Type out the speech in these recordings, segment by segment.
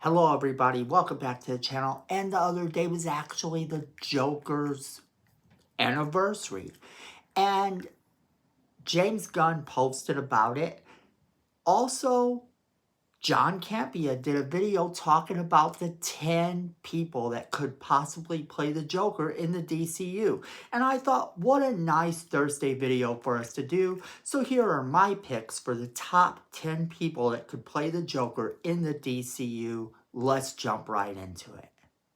Hello everybody, welcome back to the channel. And the other day was actually the Joker's anniversary. And James Gunn posted about it. Also, John Campea did a video talking about the 10 people that could possibly play the Joker in the DCU. And I thought, what a nice Thursday video for us to do. So here are my picks for the top 10 people that could play the Joker in the DCU. Let's jump right into it.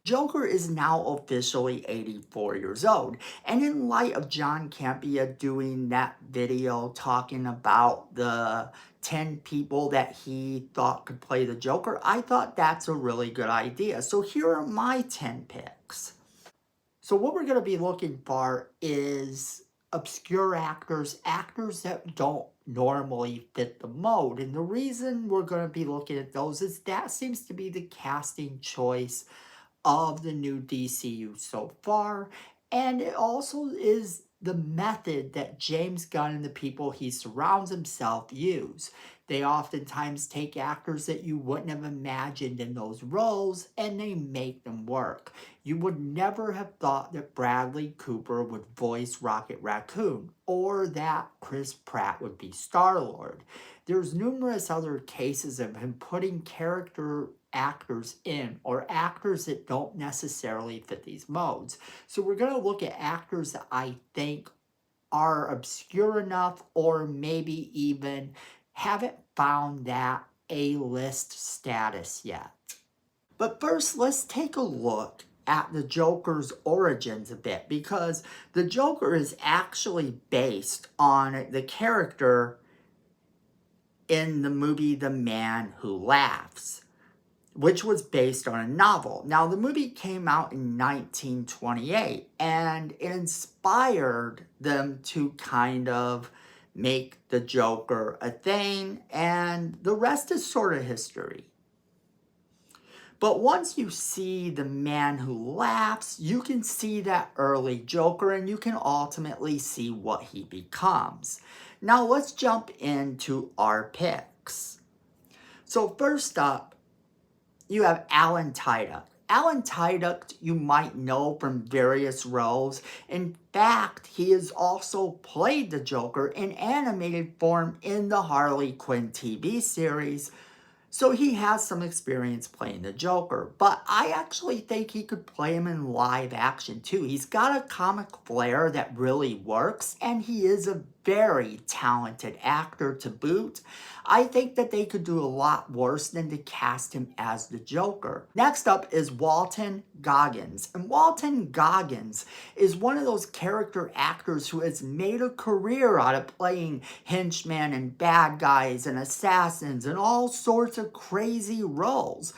Joker is now officially 84 years old, and in light of John Campea doing that video talking about the 10 people that he thought could play the Joker, I thought that's a really good idea. So here are my 10 picks. So what we're going to be looking for is obscure actors, actors that don't normally fit the mold. And the reason we're going to be looking at those is that seems to be the casting choice of the new DCU so far, and it also is the method that James Gunn and the people he surrounds himself use. They oftentimes take actors that you wouldn't have imagined in those roles and they make them work. You would never have thought that Bradley Cooper would voice Rocket Raccoon or that Chris Pratt would be Star-Lord. There's numerous other cases of him putting character actors in, or actors that don't necessarily fit these modes. So we're going to look at actors that I think are obscure enough or maybe even haven't found that A-list status yet. But first, let's take a look at the Joker's origins a bit, because the Joker is actually based on the character in the movie The Man Who Laughs, which was based on a novel. Now, the movie came out in 1928, and it inspired them to kind of make the Joker a thing, and the rest is sort of history. But once you see The Man Who Laughs, you can see that early Joker, and you can ultimately see what he becomes. Now, let's jump into our picks. So first up, you have Alan Tudyk. Alan Tudyk you might know from various roles. In fact, he has also played the Joker in animated form in the Harley Quinn TV series. So he has some experience playing the Joker, but I actually think he could play him in live action too. He's got a comic flair that really works, and he is a very talented actor to boot. I think that they could do a lot worse than to cast him as the Joker. Next up is Walton Goggins. And Walton Goggins is one of those character actors who has made a career out of playing henchmen and bad guys and assassins and all sorts of crazy roles.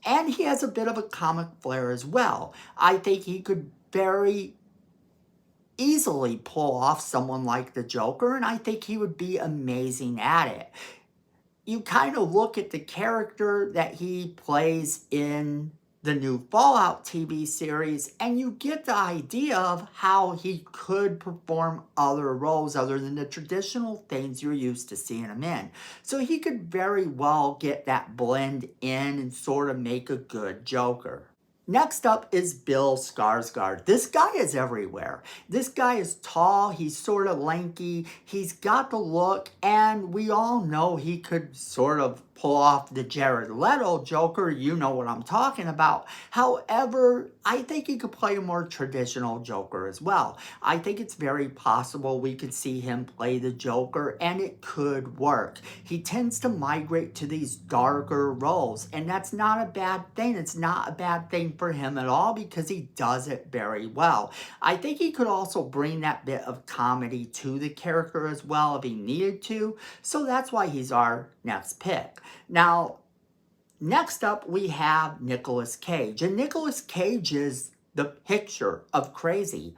And he has a bit of a comic flair as well. I think he could very easily pull off someone like the Joker, and I think he would be amazing at it. You kind of look at the character that he plays in the new Fallout TV series, and you get the idea of how he could perform other roles other than the traditional things you're used to seeing him in. So he could very well get that blend in and sort of make a good Joker. Next up is Bill Skarsgård. This guy is everywhere. This guy is tall, he's sort of lanky, he's got the look, and we all know he could sort of pull off the Jared Leto Joker. You know what I'm talking about. However, I think he could play a more traditional Joker as well. I think it's very possible we could see him play the Joker, and it could work. He tends to migrate to these darker roles, and that's not a bad thing. It's not a bad thing for him at all because he does it very well. I think he could also bring that bit of comedy to the character as well if he needed to, so that's why he's our next pick. Now, next up we have Nicolas Cage, and Nicolas Cage is the picture of crazy.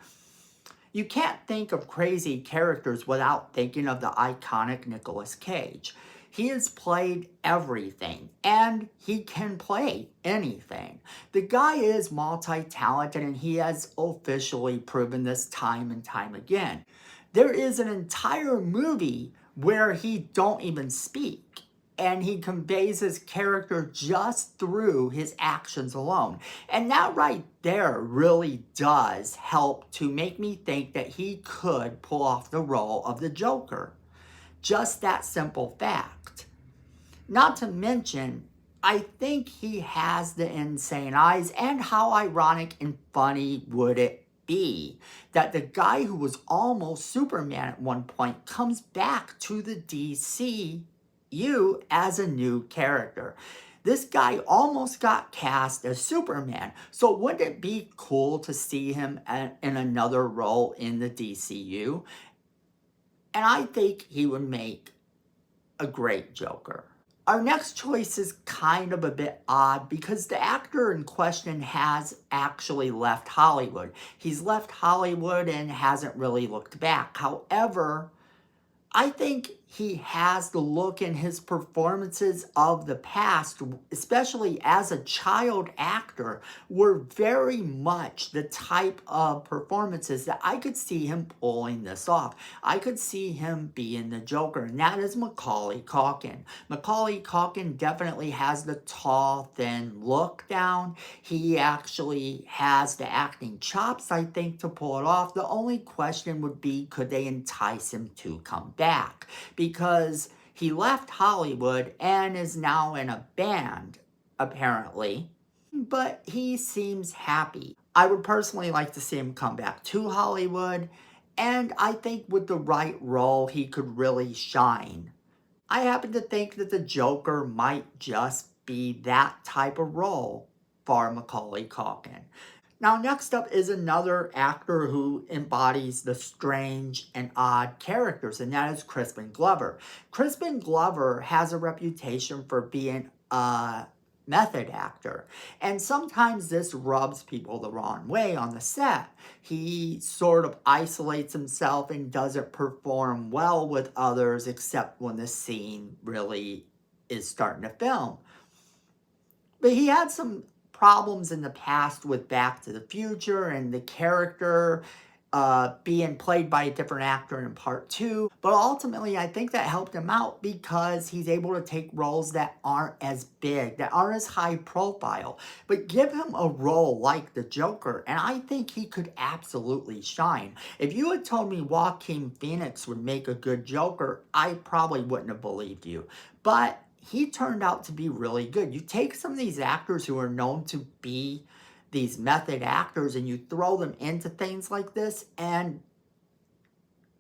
You can't think of crazy characters without thinking of the iconic Nicolas Cage. He has played everything, and he can play anything. The guy is multi-talented, and he has officially proven this time and time again. There is an entire movie where he don't even speak. and he conveys his character just through his actions alone. And that right there really does help to make me think that he could pull off the role of the Joker. Just that simple fact. Not to mention, I think he has the insane eyes, and how ironic and funny would it be that the guy who was almost Superman at one point comes back to the DCU as a new character. This guy almost got cast as Superman, so wouldn't it be cool to see him in another role in the DCU? And I think he would make a great Joker. Our next choice is kind of a bit odd because the actor in question has actually left Hollywood. He's left Hollywood and hasn't really looked back. However, I think he has the look in his performances of the past, especially as a child actor, were very much the type of performances that I could see him pulling this off. I could see him being the Joker, and that is Macaulay Culkin. Macaulay Culkin definitely has the tall, thin look down. He actually has the acting chops, I think, to pull it off. The only question would be, could they entice him to come back? Because he left Hollywood and is now in a band, apparently, but he seems happy. I would personally like to see him come back to Hollywood, and I think with the right role, he could really shine. I happen to think that the Joker might just be that type of role for Macaulay Culkin. Now, next up is another actor who embodies the strange and odd characters, and that is Crispin Glover. Crispin Glover has a reputation for being a method actor, and sometimes this rubs people the wrong way on the set. He sort of isolates himself and doesn't perform well with others except when the scene really is starting to film. But he had some problems in the past with Back to the Future and the character being played by a different actor in part 2. But ultimately, I think that helped him out because he's able to take roles that aren't as big, that aren't as high profile. But give him a role like the Joker, and I think he could absolutely shine. If you had told me Joaquin Phoenix would make a good Joker, I probably wouldn't have believed you. But he turned out to be really good. You take some of these actors who are known to be these method actors and you throw them into things like this and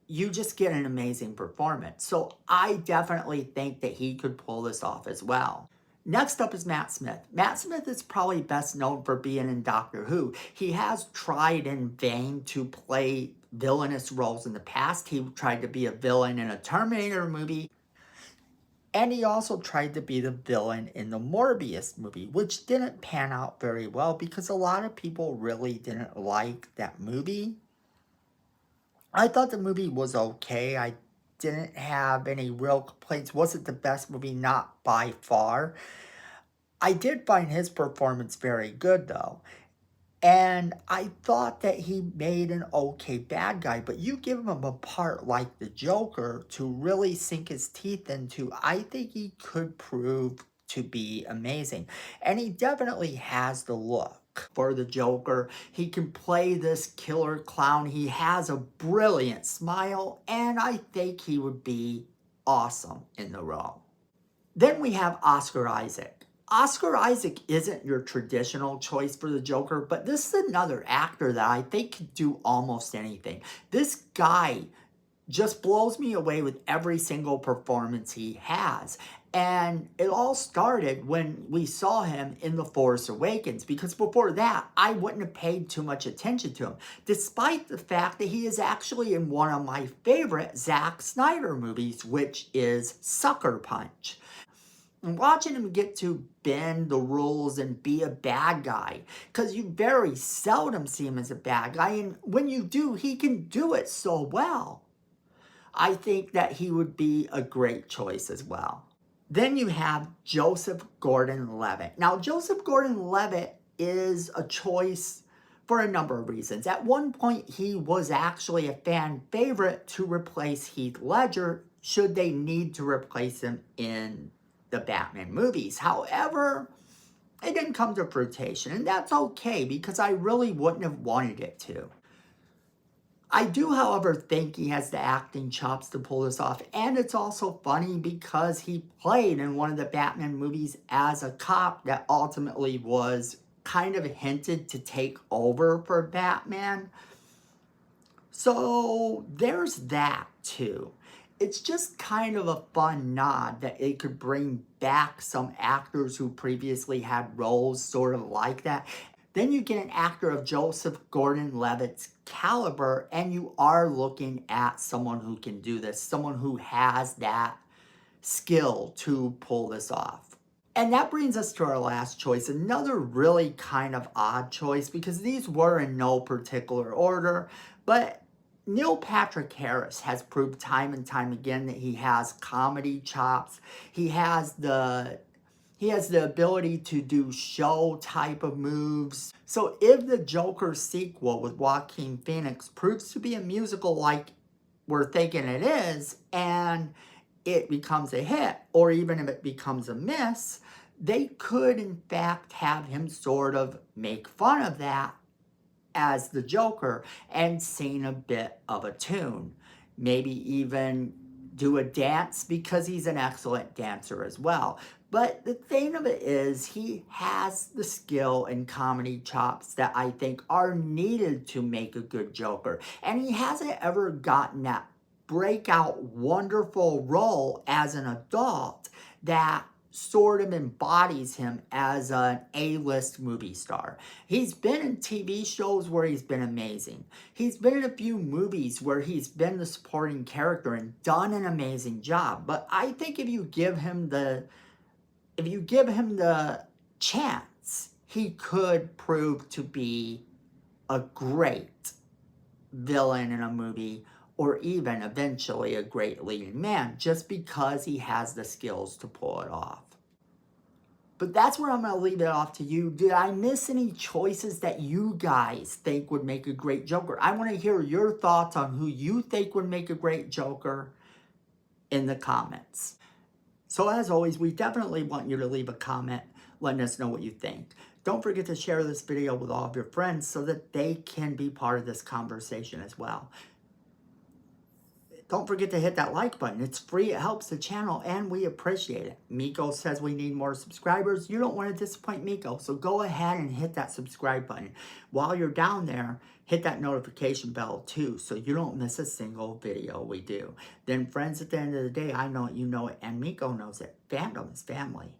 you just get an amazing performance. So I definitely think that he could pull this off as well. Next up is Matt Smith. Matt Smith is probably best known for being in Doctor Who. He has tried in vain to play villainous roles in the past. He tried to be a villain in a Terminator movie. And he also tried to be the villain in the Morbius movie, which didn't pan out very well because a lot of people really didn't like that movie. I thought the movie was okay. I didn't have any real complaints. Was it the best movie? Not by far. I did find his performance very good, though. And I thought that he made an okay bad guy, but you give him a part like the Joker to really sink his teeth into, I think he could prove to be amazing. And he definitely has the look for the Joker. He can play this killer clown. He has a brilliant smile, and I think he would be awesome in the role. Then we have Oscar Isaac. Oscar Isaac isn't your traditional choice for the Joker, but this is another actor that I think can do almost anything. This guy just blows me away with every single performance he has. And it all started when we saw him in The Force Awakens, because before that, I wouldn't have paid too much attention to him, despite the fact that he is actually in one of my favorite Zack Snyder movies, which is Sucker Punch. And watching him get to bend the rules and be a bad guy, because you very seldom see him as a bad guy, and when you do, he can do it so well. I think that he would be a great choice as well. Then you have Joseph Gordon-Levitt. Now, Joseph Gordon-Levitt is a choice for a number of reasons. At one point, he was actually a fan favorite to replace Heath Ledger should they need to replace him in the Batman movies. However, it didn't come to fruition, and that's okay because I really wouldn't have wanted it to. I do, however, think he has the acting chops to pull this off, and it's also funny because he played in one of the Batman movies as a cop that ultimately was kind of hinted to take over for Batman. So there's that too. It's just kind of a fun nod that it could bring back some actors who previously had roles sort of like that. Then you get an actor of Joseph Gordon-Levitt's caliber, and you are looking at someone who can do this, someone who has that skill to pull this off. And that brings us to our last choice, another really kind of odd choice because these were in no particular order, but Neil Patrick Harris has proved time and time again that he has comedy chops. He has the ability to do show type of moves. So if the Joker sequel with Joaquin Phoenix proves to be a musical like we're thinking it is, and it becomes a hit, or even if it becomes a miss, they could in fact have him sort of make fun of that as the Joker and sing a bit of a tune. Maybe even do a dance because he's an excellent dancer as well. But the thing of it is, he has the skill and comedy chops that I think are needed to make a good Joker. And he hasn't ever gotten that breakout wonderful role as an adult that sort of embodies him as an A-list movie star. He's been in TV shows where he's been amazing. He's been in a few movies where he's been the supporting character and done an amazing job. But I think if you give him the chance, he could prove to be a great villain in a movie, or even eventually a great leading man, just because he has the skills to pull it off. But that's where I'm going to leave it off to you. Did I miss any choices that you guys think would make a great Joker? I want to hear your thoughts on who you think would make a great Joker in the comments. So as always, we definitely want you to leave a comment letting us know what you think. Don't forget to share this video with all of your friends so that they can be part of this conversation as well. Don't forget to hit that like button. It's free, it helps the channel, and we appreciate it. Miko says we need more subscribers. You don't want to disappoint Miko, so go ahead and hit that subscribe button. While you're down there, hit that notification bell too, so you don't miss a single video we do. Then friends, at the end of the day, I know it, you know it, and Miko knows it. Fandom is family.